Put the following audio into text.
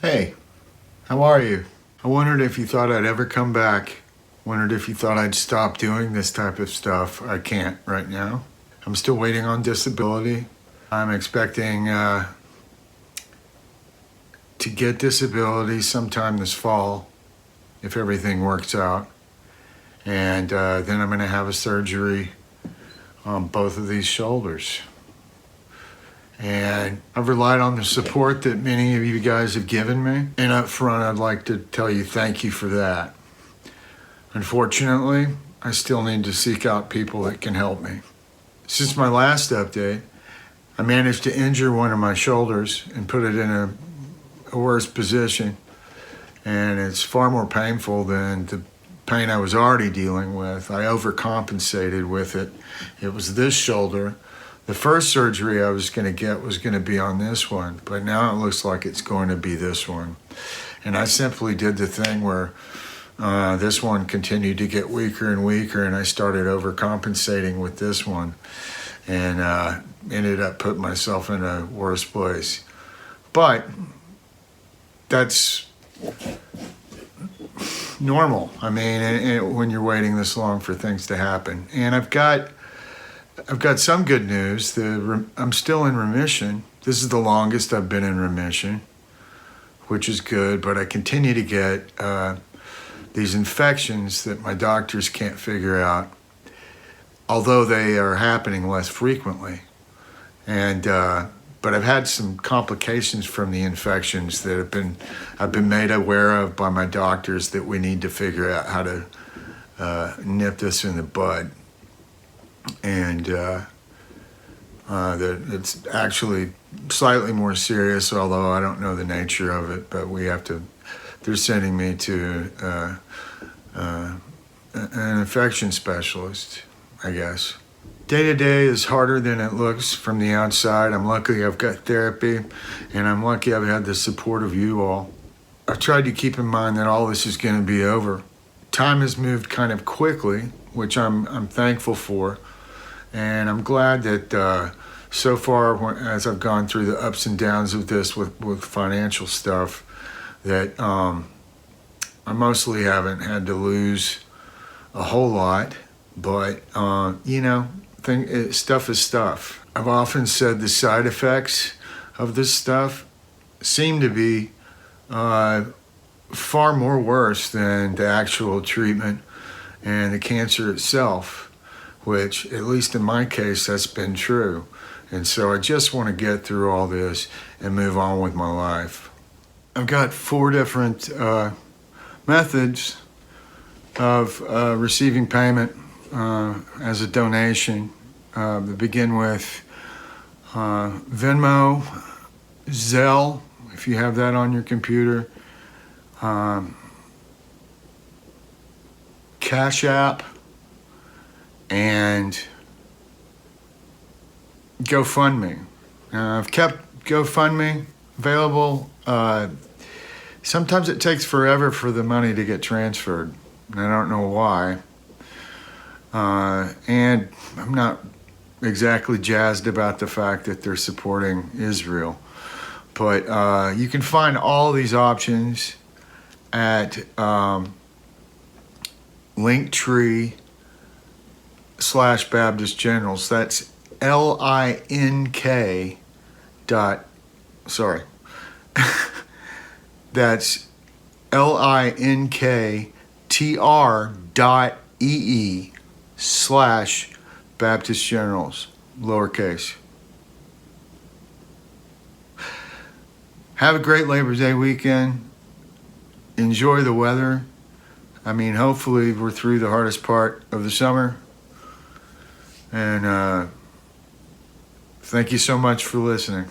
Hey, how are you? I wondered if you thought I'd ever come back. Wondered if you thought I'd stop doing this type of stuff. I can't right now. I'm still waiting on disability. I'm expecting to get disability sometime this fall, if everything works out. And then I'm going to have a surgery on both of these shoulders. And I've relied on the support that many of you guys have given me. And up front, I'd like to tell you thank you for that. Unfortunately, I still need to seek out people that can help me. Since my last update, I managed to injure one of my shoulders and put it in a worse position. And it's far more painful than the pain I was already dealing with. I overcompensated with it. It was this shoulder. The first surgery I was going to get was going to be on this one, but now it looks like it's going to be this one. And I simply did the thing where this one continued to get weaker and weaker, and I started overcompensating with this one, and ended up putting myself in a worse place. But that's normal. I mean, when you're waiting this long for things to happen. And I've got some good news. I'm still in remission. This is the longest I've been in remission, which is good, but I continue to get these infections that my doctors can't figure out, although they are happening less frequently. And but I've had some complications from the infections that I've been made aware of by my doctors that we need to figure out how to nip this in the bud. And that it's actually slightly more serious, although I don't know the nature of it, but they're sending me to an infection specialist, I guess. Day to day is harder than it looks from the outside. I'm lucky I've got therapy, and I'm lucky I've had the support of you all. I've tried to keep in mind that all this is going to be over. Time has moved kind of quickly, which I'm thankful for. And I'm glad that so far, as I've gone through the ups and downs of this with financial stuff, that I mostly haven't had to lose a whole lot. But, stuff is stuff. I've often said the side effects of this stuff seem to be far more worse than the actual treatment and the cancer itself, which, at least in my case, that's been true. And so I just want to get through all this and move on with my life. I've got 4 different methods of receiving payment as a donation. To begin with Venmo, Zelle, if you have that on your computer, Cash App, and GoFundMe. I've kept GoFundMe available. Sometimes it takes forever for the money to get transferred. I don't know why. And I'm not exactly jazzed about the fact that they're supporting Israel. But you can find all these options at Linktree/Baptist Generals. That's LINK that's LINKTR.ee/Baptist Generals, lowercase. Have a great Labor Day weekend. Enjoy the weather. I mean, hopefully we're through the hardest part of the summer. And thank you so much for listening.